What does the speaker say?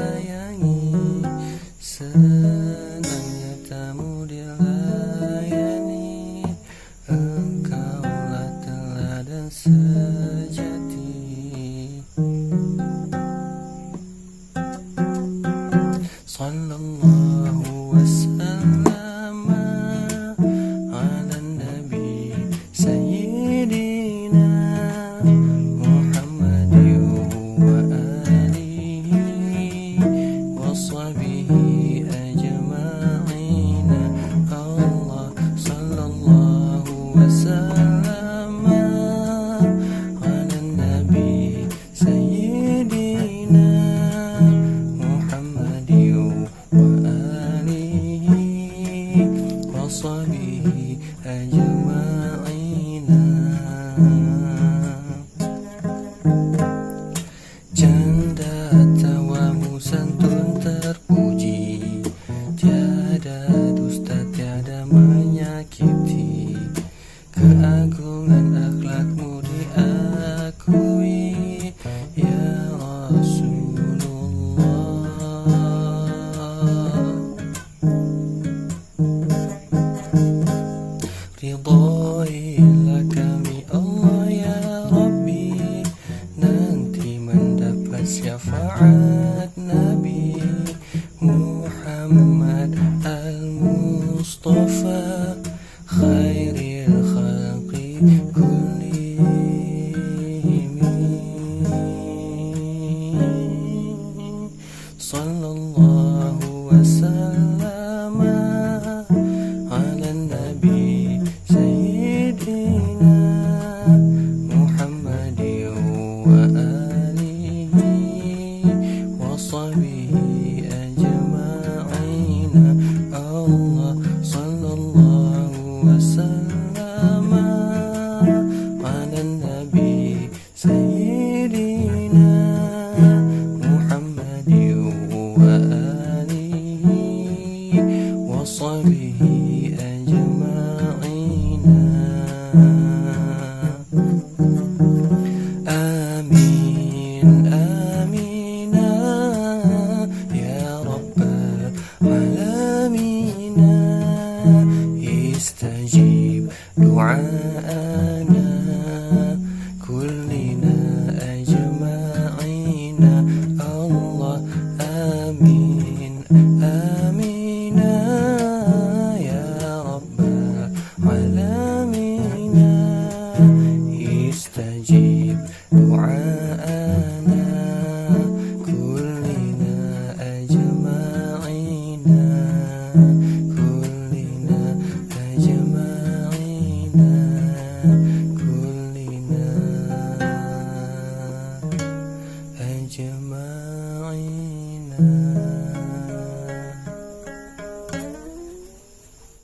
sayangi, senangnya tamu dilayani. Engkaulah teladan sejati. Sallallahu wasallam ala nabi sayyidina Muhammadin wa alihi wa sahbihi ajma'in. Allah sallallahu wasallam ala nabi sayyidina Muhammadin wa alihi wa sahbihi ajma'in. Canda tawamu santun terpuji, tiada dusta tiada menyakiti. Keagungan akhlakmu diakui ya Rasulullah. Ridhoilah kami Allah ya Rabbi, nanti mendapat syafaat Nabi Muhammad al-Mustafa khairil khalqi kullihim. Sallallahu wasallam ala nabi sayyidina Muhammadin wa alihi wa sahbihi ajma'in. Allah sallallahu wasallam ala nabi sayyidina Muhammadin wa alihi wa sahbihi ajma'in. Amin amin ya rabbal alamin. Istajib du'ana kullina ajma'in. Allah amin amin ya rabbal alamin. Istajib du'ana